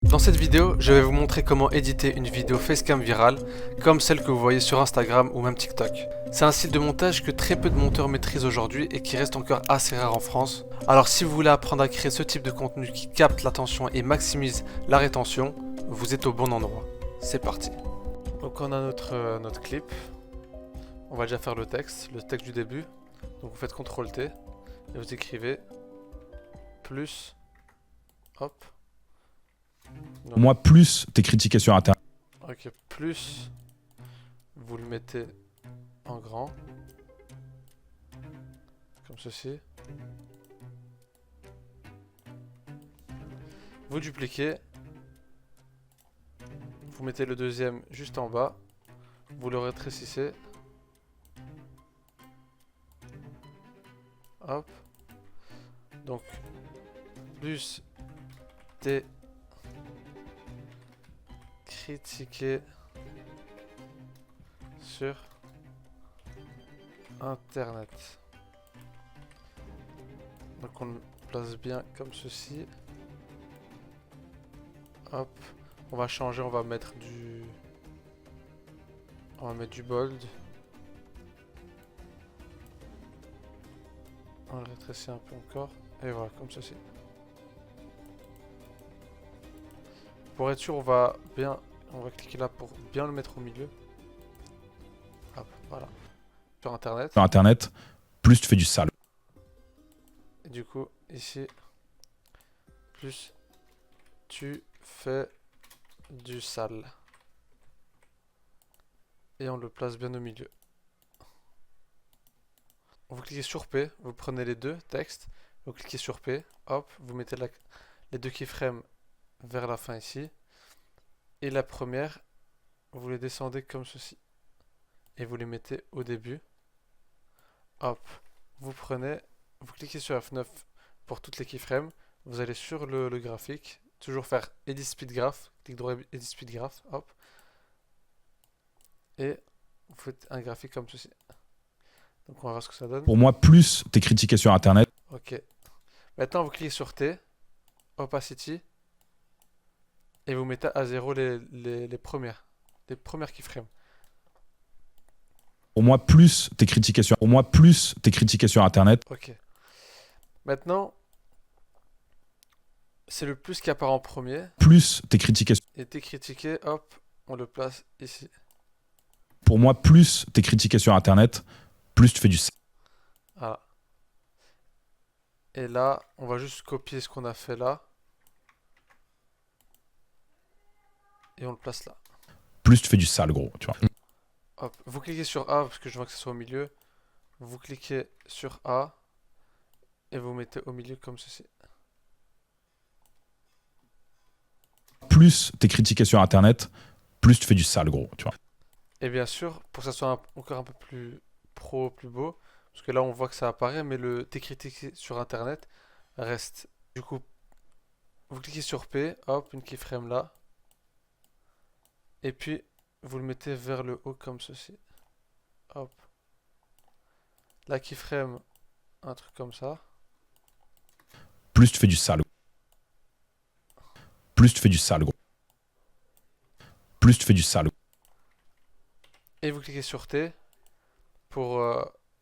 Dans cette vidéo, je vais vous montrer comment éditer une vidéo facecam virale, comme celle que vous voyez sur Instagram ou même TikTok. C'est un style de montage que très peu de monteurs maîtrisent aujourd'hui et qui reste encore assez rare en France. Alors si vous voulez apprendre à créer ce type de contenu qui capte l'attention et maximise la rétention, vous êtes au bon endroit. C'est parti. Donc on a notre clip. On va déjà faire le texte du début. Donc vous faites CTRL-T et vous écrivez plus, hop. Donc, Moi, plus t'es critiqué sur Internet. ok, plus vous le mettez en grand, comme ceci. Vous dupliquez, vous mettez le deuxième juste en bas, vous le rétrécissez. Hop. Donc, plus t'es critiqué sur Internet. Donc on le place bien comme ceci. Hop. On va changer, on va mettre du bold. On le rétrécit un peu encore. Et voilà, comme ceci. Pour être sûr, on va cliquer là pour bien le mettre au milieu. Hop, voilà. Sur Internet. Sur Internet, plus tu fais du sale. Et du coup, ici, plus tu fais du sale. Et on le place bien au milieu. Vous cliquez sur P, vous prenez les deux textes, vous cliquez sur P, hop, vous mettez les deux keyframes vers la fin ici. Et la première, vous les descendez comme ceci. Et vous les mettez au début. Hop, vous cliquez sur F9 pour toutes les keyframes. Vous allez sur le graphique, toujours faire Edit Speed Graph, clic droit Edit Speed Graph, hop. Et vous faites un graphique comme ceci. Donc on va voir ce que ça donne. Pour moi, plus t'es critiqué sur Internet. Ok. Maintenant vous cliquez sur T, Opacity, et vous mettez à 0 les premières keyframes. Pour moi, plus t'es critiqué sur. Pour moi, plus t'es critiqué sur Internet. Ok. Maintenant, c'est le plus qui apparaît en premier. Plus t'es critiqué. Et t'es critiqué, hop, on le place ici. Pour moi, plus t'es critiqué sur Internet, plus tu fais du sale. Voilà. Et là, on va juste copier ce qu'on a fait là. Et on le place là. Plus tu fais du sale, gros. Tu vois. Hop, vous cliquez sur A parce que je vois que ce soit au milieu. Vous cliquez sur A. Et vous mettez au milieu comme ceci. Plus t'es critiqué sur Internet, plus tu fais du sale, gros. Tu vois. Et bien sûr, pour que ça soit encore un peu plus pro, plus beau, parce que là on voit que ça apparaît, mais le t'es critiqué sur Internet reste. Du coup, vous cliquez sur P, hop, une keyframe là. Et puis, vous le mettez vers le haut comme ceci. Hop. La keyframe, un truc comme ça. Plus tu fais du sale. Plus tu fais du sale, gros. Plus tu fais du sale. Et vous cliquez sur T pour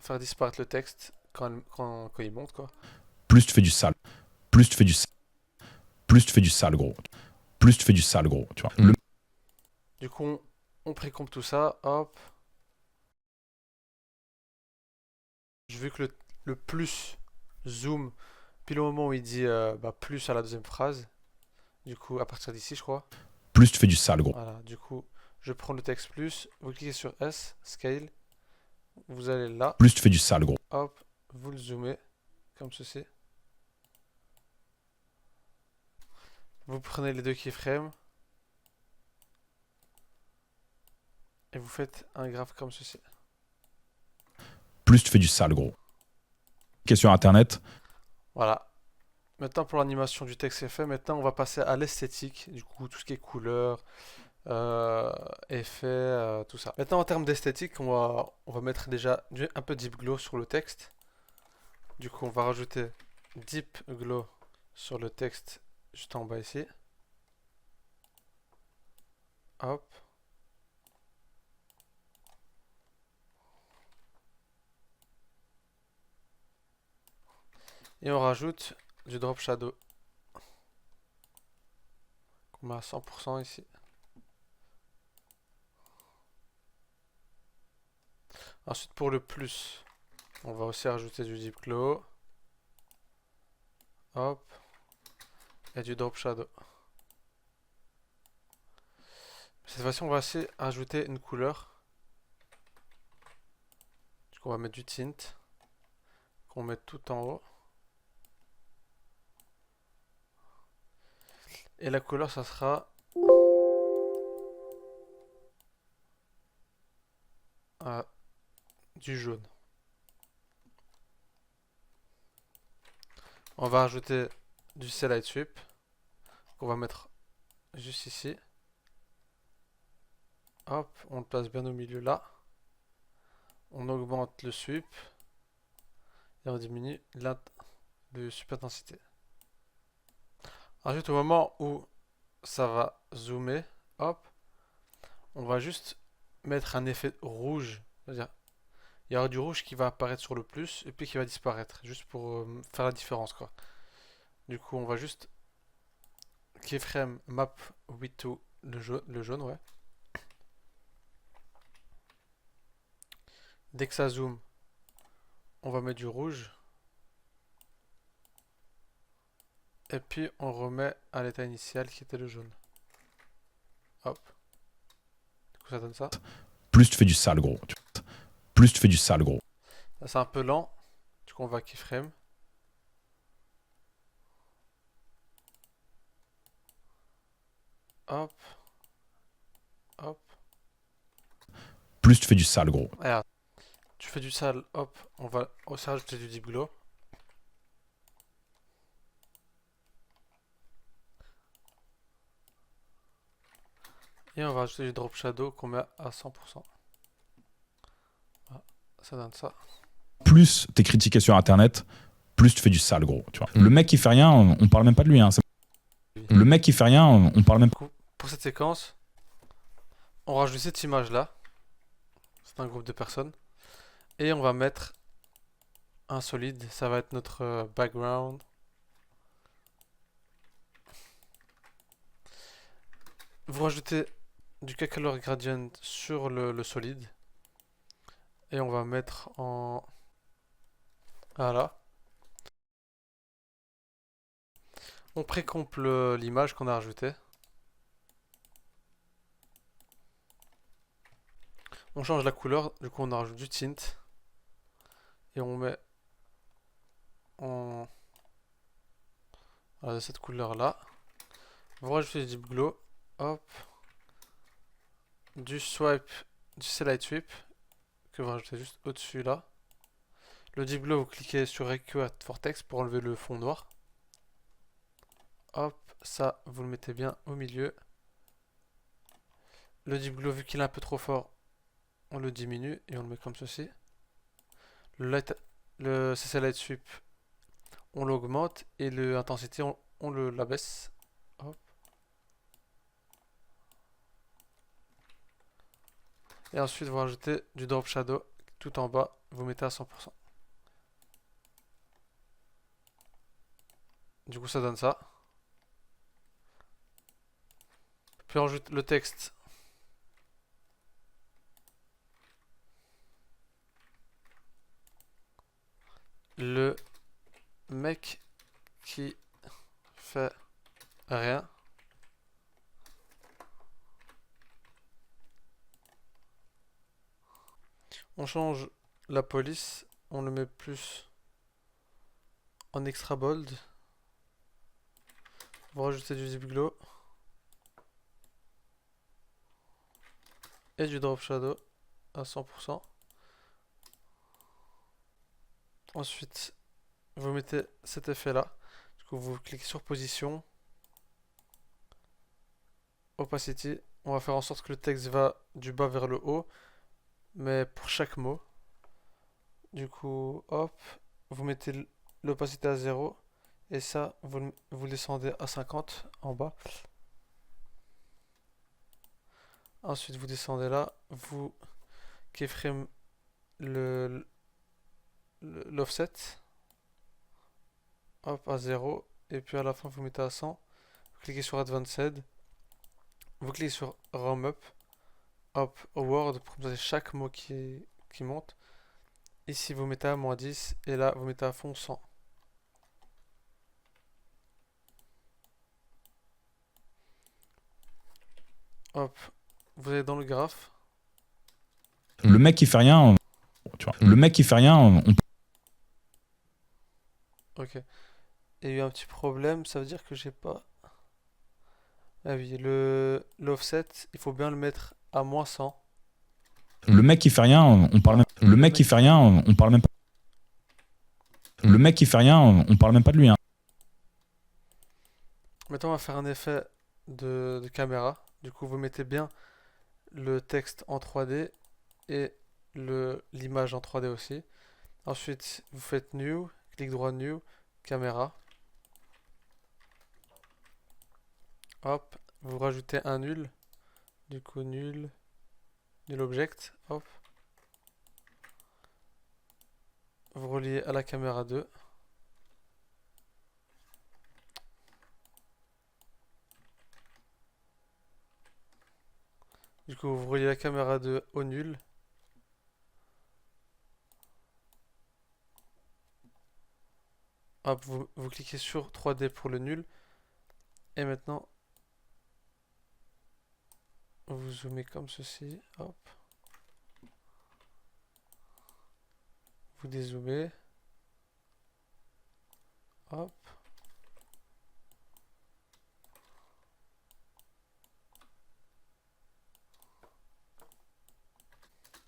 faire disparaître le texte quand il monte, quoi. Plus tu fais du sale. Plus tu fais du sale. Plus tu fais du sale, gros. Plus tu fais du sale, gros. Tu vois. Du coup, on précompe tout ça, hop. Vu que le plus zoom, puis le moment où il dit plus à la deuxième phrase, du coup, à partir d'ici, je crois. Plus tu fais du sale, gros. Voilà, du coup, je prends le texte plus, vous cliquez sur S, Scale, vous allez là, Plus tu fais du sale, gros. hop, vous le zoomez, comme ceci. Vous prenez les deux keyframes, et vous faites un graphe comme ceci. Plus tu fais du sale, gros. Qui est sur Internet. Voilà. Maintenant, pour l'animation du texte est fait. Maintenant, on va passer à l'esthétique. Du coup, tout ce qui est couleur, effets, tout ça. Maintenant, en termes d'esthétique, on va mettre déjà un peu Deep Glow sur le texte. Du coup, on va rajouter Deep Glow sur le texte juste en bas ici. Hop. Et on rajoute du drop shadow. On met à 100% ici. Ensuite pour le plus, on va aussi rajouter du deep glow. Hop. Et du drop shadow. Cette fois-ci, on va aussi ajouter une couleur. Du coup, on va mettre du tint. Qu'on met tout en haut. Et la couleur, ça sera du jaune. On va ajouter du C-Light Sweep. On va mettre juste ici. Hop, on le place bien au milieu là. On augmente le sweep. Et on diminue le sweep intensité. Ensuite, au moment où ça va zoomer, hop, on va juste mettre un effet rouge. C'est-à-dire, il y aura du rouge qui va apparaître sur le plus et puis qui va disparaître, juste pour faire la différence, quoi. Du coup, on va juste keyframe map with to le jaune, ouais. Dès que ça zoome, on va mettre du rouge. Et puis on remet à l'état initial qui était le jaune. Hop. Du coup ça donne ça. Plus tu fais du sale gros. Plus tu fais du sale gros. Là c'est un peu lent. Du coup on va keyframe. Hop. Hop. Plus tu fais du sale gros. Regarde. Tu fais du sale, hop. On va aussi rajouter du deep glow. Et on va ajouter du drop shadow qu'on met à 100%. Voilà. Ça donne ça. Plus t'es critiqué sur internet, plus tu fais du sale gros. Tu vois. Le mec qui fait rien, on parle même pas de lui. Hein. Le mec qui fait rien, on parle même pas. Pour cette séquence, on rajoute cette image là. C'est un groupe de personnes. Et on va mettre un solide. Ça va être notre background. Vous rajoutez du color gradient sur le solide. Et on va mettre en... Voilà. On précomple l'image qu'on a rajoutée. On change la couleur, du coup on rajoute du tint. Et on met en... Voilà, de cette couleur là. Vous rajoutez du deep glow. Hop. Du swipe, du C-Light Sweep. Que vous rajoutez juste au-dessus là. Le deep glow, vous cliquez sur EQ at Vortex pour enlever le fond noir. Hop, ça vous le mettez bien au milieu. Le deep glow, vu qu'il est un peu trop fort, on le diminue et on le met comme ceci. Le CC Light Sweep, on l'augmente et l'intensité, on la baisse. Hop. Et ensuite, vous rajoutez du drop shadow tout en bas, vous mettez à 100%. Du coup, ça donne ça. Puis on rajoute le texte. Le mec qui fait rien. On change la police, on le met plus en extra bold. Vous rajoutez du deep glow et du drop shadow à 100%. Ensuite, vous mettez cet effet là. Du coup, vous cliquez sur position, opacity. On va faire en sorte que le texte va du bas vers le haut, mais pour chaque mot. Du coup, hop, vous mettez l'opacité à 0 et ça, vous descendez à 50 en bas. Ensuite, vous descendez là, vous keyframe le l'offset, hop, à 0, et puis à la fin, vous mettez à 100. Vous cliquez sur Advanced, vous cliquez sur Roam Up, hop, Word, pour comme ça, c'est chaque mot qui monte. Ici, vous mettez à -10, et là, vous mettez à fond 100. Hop, vous allez dans le graphe. Le mec qui fait rien, tu vois. Le mec qui fait rien, Ok. Il y a eu un petit problème, ça veut dire que j'ai pas... Ah oui, l'offset, il faut bien le mettre à -100. le mec qui fait rien, on parle même. Le mec qui fait rien, on parle même pas. Le mec qui fait rien, on parle même pas de lui. Hein. Maintenant, on va faire un effet de caméra. Du coup, vous mettez bien le texte en 3D et l'image en 3D aussi. Ensuite, vous faites New, clic droit New, caméra. Hop, vous rajoutez un nul. Du coup, nul object. Hop. Vous reliez à la caméra 2. Du coup, vous reliez la caméra 2 au nul. Hop, vous cliquez sur 3D pour le nul. Et maintenant, vous zoomez comme ceci. Hop. Vous dézoomez. Hop.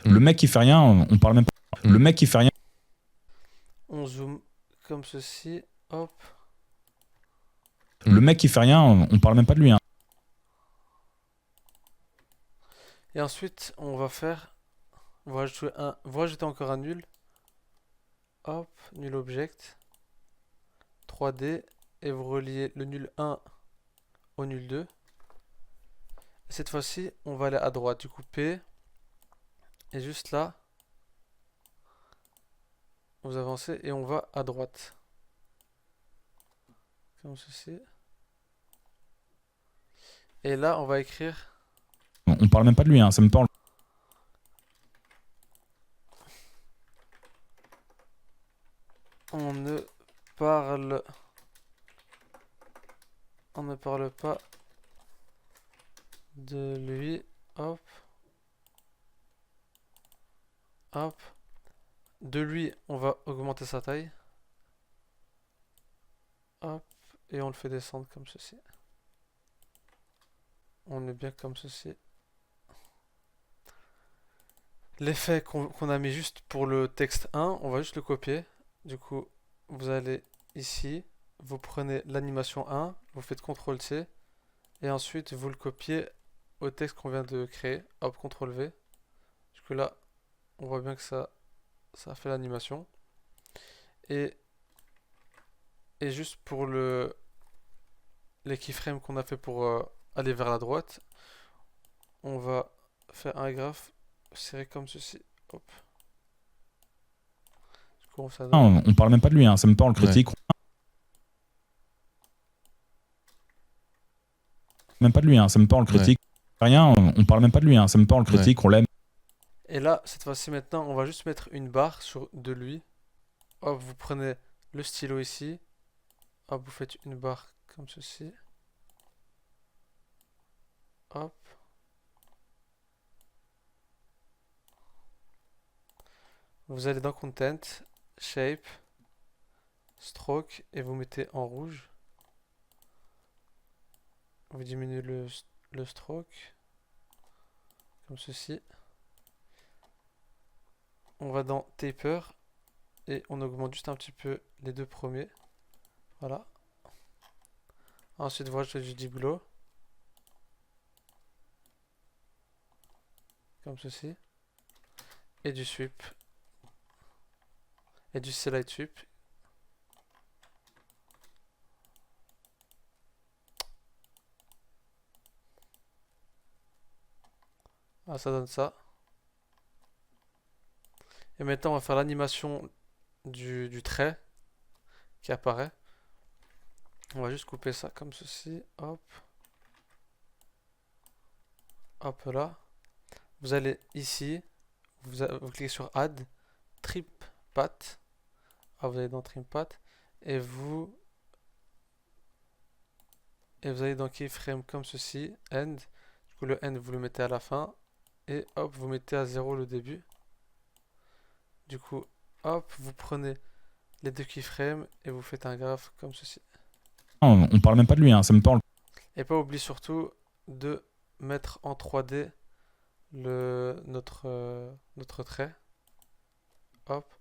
Le mec qui fait rien, on parle même pas. Le mec qui fait rien. On zoome comme ceci. Hop. Le mec qui fait rien, on parle même pas de lui. Hein. Et ensuite, on va faire... vous rajoutez encore un nul. Hop, nul object. 3D. Et vous reliez le nul 1 au nul 2. Et cette fois-ci, on va aller à droite. Du coup, P. Et juste là, vous avancez et on va à droite. Comme ceci. Et là, on va écrire... On parle même pas de lui. Hein. Ça me parle. On ne parle... On ne parle pas de lui. Hop. Hop. De lui, on va augmenter sa taille. Hop. Et on le fait descendre comme ceci. On met bien comme ceci. L'effet qu'on a mis juste pour le texte 1, on va juste le copier. Du coup, vous allez ici, vous prenez l'animation 1, vous faites CTRL-C, et ensuite vous le copiez au texte qu'on vient de créer. Hop, CTRL-V. Du coup là, on voit bien que ça a fait l'animation. Et juste pour les keyframes qu'on a fait pour aller vers la droite, on va faire un graphe serré comme ceci. Hop. Du coup, ça donne... On parle même pas de lui. Hein. Ça me parle critique. Ouais. Même pas de lui. Hein. Ça me parle critique. Ouais. Rien. On parle même pas de lui. Hein. Ça me parle critique. Ouais. On l'aime. Et là, cette fois-ci maintenant, on va juste mettre une barre de lui. Hop, vous prenez le stylo ici. Hop, vous faites une barre comme ceci. Hop. Vous allez dans Content, Shape, Stroke, et vous mettez en rouge. Vous diminuez le stroke, comme ceci. On va dans Taper, et on augmente juste un petit peu les deux premiers. Voilà. Ensuite, voilà, je fais du Diblo. Comme ceci. Et du Sweep. Et du Slide Sweep. Ah, ça donne ça. Et maintenant, on va faire l'animation du trait qui apparaît. On va juste couper ça comme ceci. Hop. Hop là. Vous allez ici. Vous cliquez sur Add. Trim Path. Ah, vous allez dans Trim Path. Et vous allez dans Keyframe comme ceci. End. Du coup, le end, vous le mettez à la fin. Et hop, vous mettez à 0 le début. Du coup, hop, vous prenez les deux keyframes et vous faites un graphe comme ceci. On parle même pas de lui, hein, ça me parle. Et pas oublier surtout de mettre en 3D notre trait. Hop.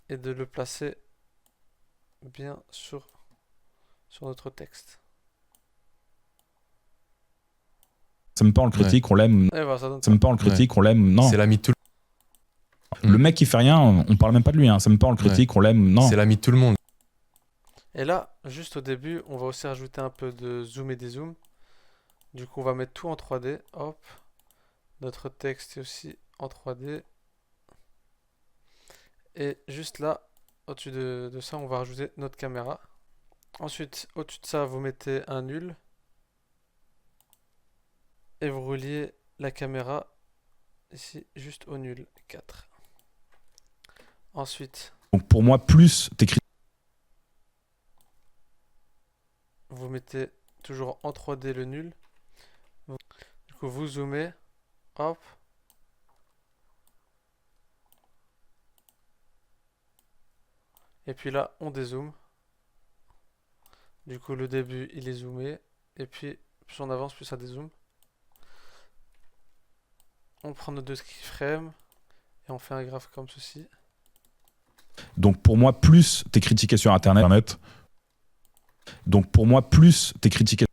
Et de le placer bien sur notre texte. Ça me parle, critique, on l'aime. Et voilà, ça donne Ça me parle, critique, on l'aime. Non. C'est l'ami de tout Le mec qui fait rien, on parle même pas de lui, hein, ça me parle, critique, on l'aime. Non. C'est l'ami de tout le monde. Et là, juste au début, on va aussi rajouter un peu de zoom et dézoom. Du coup, on va mettre tout en 3D. Hop. Notre texte est aussi en 3D. Et juste là, au-dessus de ça, on va rajouter notre caméra. Ensuite, au-dessus de ça, vous mettez un nul. Et vous reliez la caméra ici, juste au nul 4. Ensuite, Donc pour moi, plus t'écris. vous mettez toujours en 3D le nul. Du coup, vous zoomez. Hop. Et puis là, on dézoome. Du coup, le début, il est zoomé. Et puis, plus on avance, plus ça dézoome. On prend nos deux keyframes. Et on fait un graphe comme ceci. Donc pour moi, plus t'es critiqué sur Internet. Donc pour moi, plus t'es critiqué.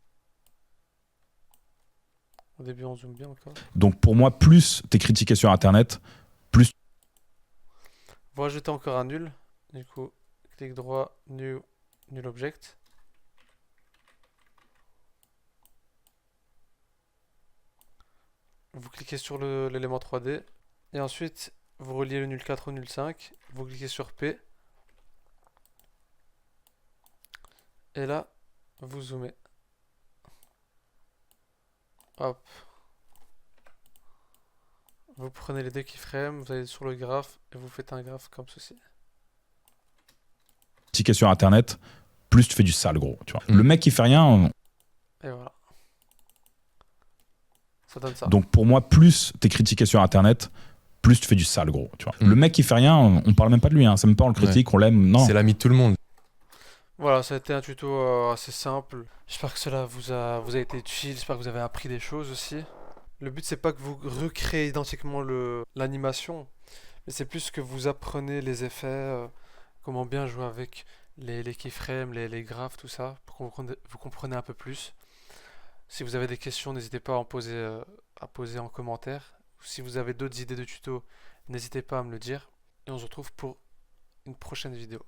Au début, on zoome bien encore. Donc pour moi, plus t'es critiqué sur Internet, plus. Vous rajoutez encore un nul. Du coup, clic droit, new, null object. Vous cliquez sur l'élément 3D. Et ensuite, vous reliez le nul 4 au nul 5. Vous cliquez sur P. Et là, vous zoomez. Hop. Vous prenez les deux keyframes, vous allez sur le graphe et vous faites un graphe comme ceci. Critiqué sur Internet, plus tu fais du sale, gros. Tu vois. Le mec qui fait rien. Et voilà. Ça donne ça. Donc pour moi, plus t'es critiqué sur Internet, plus tu fais du sale, gros. Tu vois. Le mec qui fait rien, on parle même pas de lui, hein, ça me parle, critique, on l'aime. Non. C'est l'ami de tout le monde. Voilà, ça a été un tuto assez simple. J'espère que cela vous a été utile, j'espère que vous avez appris des choses aussi. Le but c'est pas que vous recréez identiquement l'animation, mais c'est plus que vous apprenez les effets, comment bien jouer avec les keyframes, les graphes, tout ça, pour que vous compreniez un peu plus. Si vous avez des questions, n'hésitez pas à poser en commentaire. Si vous avez d'autres idées de tutos, n'hésitez pas à me le dire. Et on se retrouve pour une prochaine vidéo.